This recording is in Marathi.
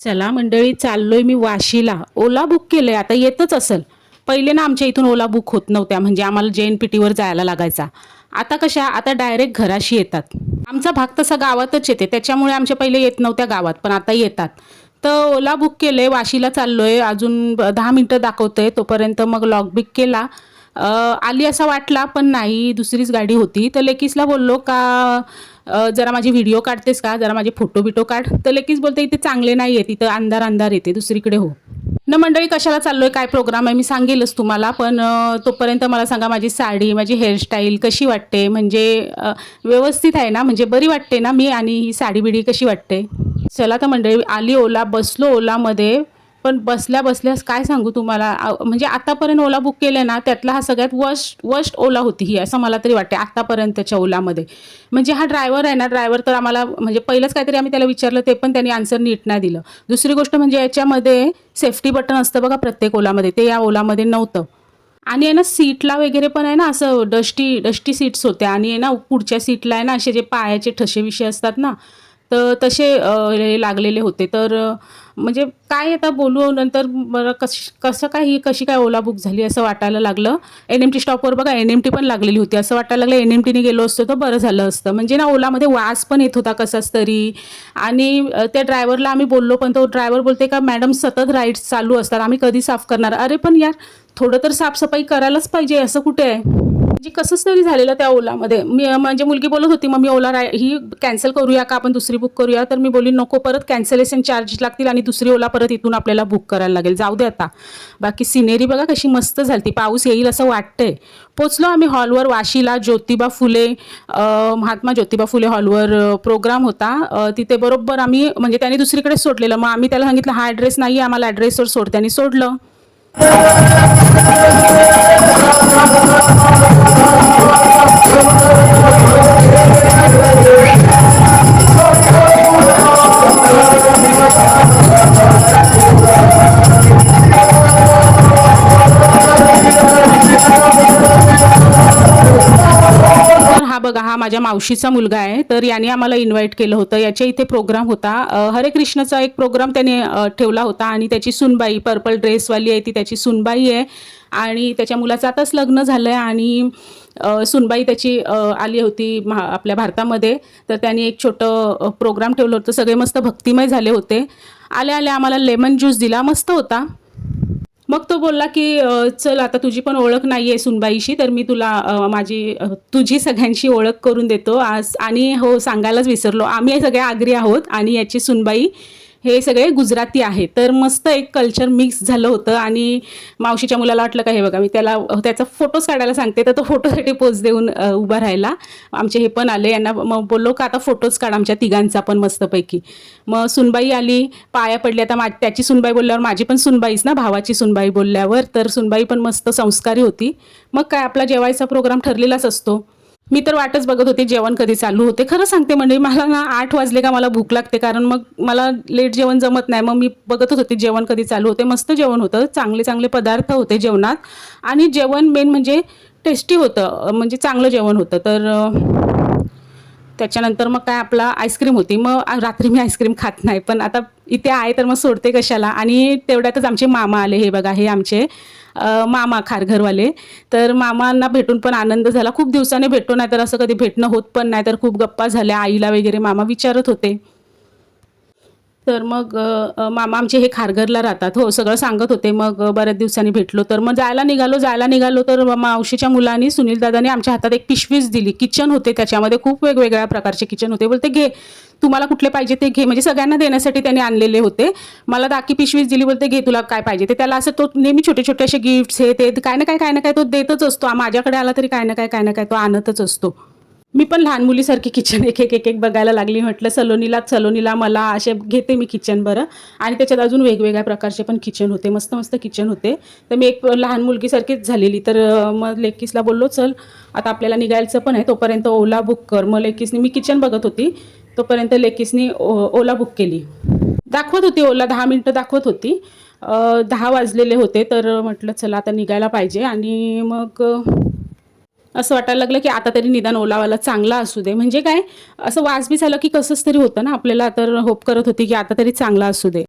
चला मंडळी, चाललोय मी वाशीला. ओला बुक केलंय, आता येतच असेल. पहिले ना आमच्या इथून ओला बुक होत नव्हत्या, म्हणजे आम्हाला JNPT जायला लागायचा. आता डायरेक्ट घराशी येतात. आमचा भाग तसा गावातच येते, त्याच्यामुळे आमच्या पहिले येत नव्हत्या गावात, पण आता येतात. तर ओला बुक केलंय, वाशीला चाललोय. अजून 10 मिनिटं दाखवतंय. तोपर्यंत मग लॉग बिक केला. आली असा वाटला, पण नाही, दुसरीच गाडी होती. तर लेकीसला बोललो का जरा माझी व्हिडिओ काढतेस का, जरा माझे फोटो बिटो काढ. तर लेकीस बोलते इथे चांगले नाही आहे, तिथं अंधार अंधार येते, दुसरीकडे हो. न मंडळी, कशाला चाललोय, काय प्रोग्राम आहे मी सांगेलच तुम्हाला, पण तोपर्यंत मला सांगा, माझी साडी, माझी हेअरस्टाईल कशी वाटते, म्हणजे व्यवस्थित आहे ना, म्हणजे बरी वाटते ना मी, आणि ही साडी बिडी कशी वाटते. चला तर मंडळी, आली ओला, बसलो ओलामध्ये. पण बसल्या बसल्यास काय सांगू तुम्हाला, म्हणजे आतापर्यंत ओला बुक केले ना, त्यातला हा सगळ्यात वर्स्ट ओला होती ही, असं मला तरी वाटते आतापर्यंतच्या ओलामध्ये. म्हणजे हा ड्रायव्हर आहे ना, ड्रायव्हर तर आम्हाला, म्हणजे पहिलंच काहीतरी आम्ही त्याला विचारलं, ते पण त्यांनी आन्सर नीट नाही दिलं. दुसरी गोष्ट म्हणजे याच्यामध्ये सेफ्टी बटन असतं बघा प्रत्येक ओलामध्ये, ते या ओलामध्ये नव्हतं. आणि आहे ना, सीटला वगैरे पण आहे ना, असं डस्टी सीट्स होत्या. आणि आहे ना, पुढच्या सीटला आहे ना, असे जे पायाचे ठसे विषय असतात ना, तर तसे लागलेले होते. तर म्हणजे काय आता बोलू नंतर, बरं कसं काय ही कशी काय ओला बुक झाली असं वाटायला लागलं. NMT स्टॉपवर बघा, NMT पण लागलेली होती. असं वाटायला लागलं NMTने गेलो असतो तर बरं झालं असतं. म्हणजे ना, ओलामध्ये वास पण येत होता कसाच तरी. आणि त्या ड्रायव्हरला आम्ही बोललो, पण तो ड्रायव्हर बोलते का मॅडम सतत राईड्स चालू असतात, आम्ही कधी साफ करणार. अरे पण यार, थोडं तर साफसफाई करायलाच पाहिजे, असं कुठे आहे. म्हणजे कसंच तरी झालेलं त्या ओलामध्ये. मी म्हणजे मुलगी बोलत होती, मग मी ओला ही कॅन्सल करूया का, आपण दुसरी बुक करूया. तर मी बोलली नको, परत कॅन्सलेशन चार्जेस लागतील आणि दुसरी ओला परत इथून आपल्याला बुक करायला लागेल, जाऊ दे आता. बाकी सिनेरी बघा कशी मस्त झाली, पाऊस येईल असं वाटतंय. पोचलो आम्ही हॉलवर वाशीला, ज्योतिबा फुले, महात्मा ज्योतिबा फुले हॉलवर प्रोग्राम होता. तिथे बरोबर आम्ही, म्हणजे त्यांनी दुसरीकडेच सोडलेलं, मग आम्ही त्याला सांगितलं हा ॲड्रेस नाही, आम्हाला ॲड्रेसवर सोड. त्यांनी सोडलं. हा बघा, हा माझ्या मावशीचा मुलगा आहे. तर याने आम्हाला इन्व्हाइट केलं होतं. याच्या इथे प्रोग्राम होता, हरे कृष्णाचा एक प्रोग्राम त्याने ठेवला होता. आणि त्याची सुनबाई, पर्पल ड्रेसवाली आहे ती त्याची सुनबाई आहे. आणि त्याच्या मुलाचं आताच लग्न झालं आहे. आणि सुनबाई त्याची आली होती आपल्या भारतामध्ये. तर त्यांनी एक छोटं प्रोग्राम ठेवलं होतं, सगळे मस्त भक्तिमय झाले होते. आल्या आल्या आम्हाला लेमन ज्यूस दिला, मस्त होता. मग तो बोलला की चल आता तुझी पण ओळख नाही आहे सुनबाईशी, तर मी तुला तुझी सगळ्यांशी ओळख करून देतो आज. आणि हो, सांगायलाच विसरलो, आम्ही सगळे आगरी आहोत आणि याची सुनबाई हे सगळे गुजराती आहेत. तर मस्त एक कल्चर मिक्स झालं होतं. आणि मावशीच्या मुलाला वाटलं का हे बघा, मी त्याचा फोटोज काढायला सांगते, तर तो फोटोसाठी पोज देऊन उभा राहिला. आमचे हे पण आले, यांना मग बोललो का आता फोटोज काढ आमच्या तिघांचा पण मस्तपैकी. मग सुनबाई आली, पाया पडली. आता त्याची सुनबाई बोलल्यावर माझी पण सुनबाईच ना, भावाची सुनबाई बोलल्यावर. तर सुनबाई पण मस्त संस्कारी होती. मग काय, आपला जेवायचा प्रोग्राम ठरलेलाच असतो. मी तर वाटच बघत होते जेवण कधी चालू होते. खरं सांगते म्हणजे मला ना 8 वाजले का मला भूक लागते, कारण मग मला लेट जेवण जमत नाही. मग मी बघतच होते जेवण कधी चालू होते. मस्त जेवण होतं, चांगले चांगले पदार्थ होते जेवणात. आणि जेवण मेन म्हणजे टेस्टी होतं, म्हणजे चांगलं जेवण होतं. तर त्याच्यानंतर मग काय, आपला आईस्क्रीम होती. मग रात्री मी आईस्क्रीम खात नाही, पण आता इथे आहे तर मग सोडते कशाला. आणि तेवढ्यातच आमचे मामा आले. हे बघा, हे आमचे मामा खारघरवाले. तर मामांना भेटून पण आनंद झाला, खूप दिवसाने भेटतो, नाही तर असं कधी भेटणं होत पण नाही. तर खूप गप्पा झाल्या, आईला वगैरे मामा विचारत होते. तर मग मामा आमचे हे खारघरला राहतात, हो, सगळं सांगत होते. मग बऱ्याच दिवसांनी भेटलो, तर मग जायला निघालो. तर मावशीच्या मुलांनी, सुनील दादानी आमच्या हातात एक पिशवीच दिली. किचन होते त्याच्यामध्ये, खूप वेगवेगळ्या प्रकारचे किचन होते. बोलते घे, तुम्हाला कुठले पाहिजे ते घे. म्हणजे सगळ्यांना देण्यासाठी त्यांनी आणलेले होते. मला दाखी पिशवीच दिली, बोलते घे तुला काय पाहिजे ते. त्याला असं तो नेहमी छोटे छोटे असे गिफ्ट्स हे ते काय ना काय तो देतच असतो. माझ्याकडे आला तरी काय ना काय तो आणतच असतो. मी पण लहान मुलीसारखी किचन एक बघायला लागली. म्हटलं सलोनीला मला असे घेते मी किचन बरं. आणि त्याच्यात अजून वेगवेगळ्या प्रकारचे पण किचन होते, मस्त मस्त किचन होते. तर मी एक लहान मुलगीसारखीच झालेली. तर मग लेकीसला बोललो चल आता आपल्याला निघायचं पण आहे, तोपर्यंत ओला बुक कर. मग लेकीसनी, मी किचन बघत होती तोपर्यंत लेकीसनी ओला बुक केली. दाखवत होती ओला, 10 मिनटं दाखवत होती. 10 वाजलेले होते. तर म्हटलं चला आता निघायला पाहिजे. आणि मग असं वाटायला लागलं की आता तरी निदान ओलावाला चांगला असू दे. म्हणजे काय, असं वाजबी झालं की कसंच तरी होतं ना आपल्याला. तर होप करत होती की आता तरी चांगला असू दे.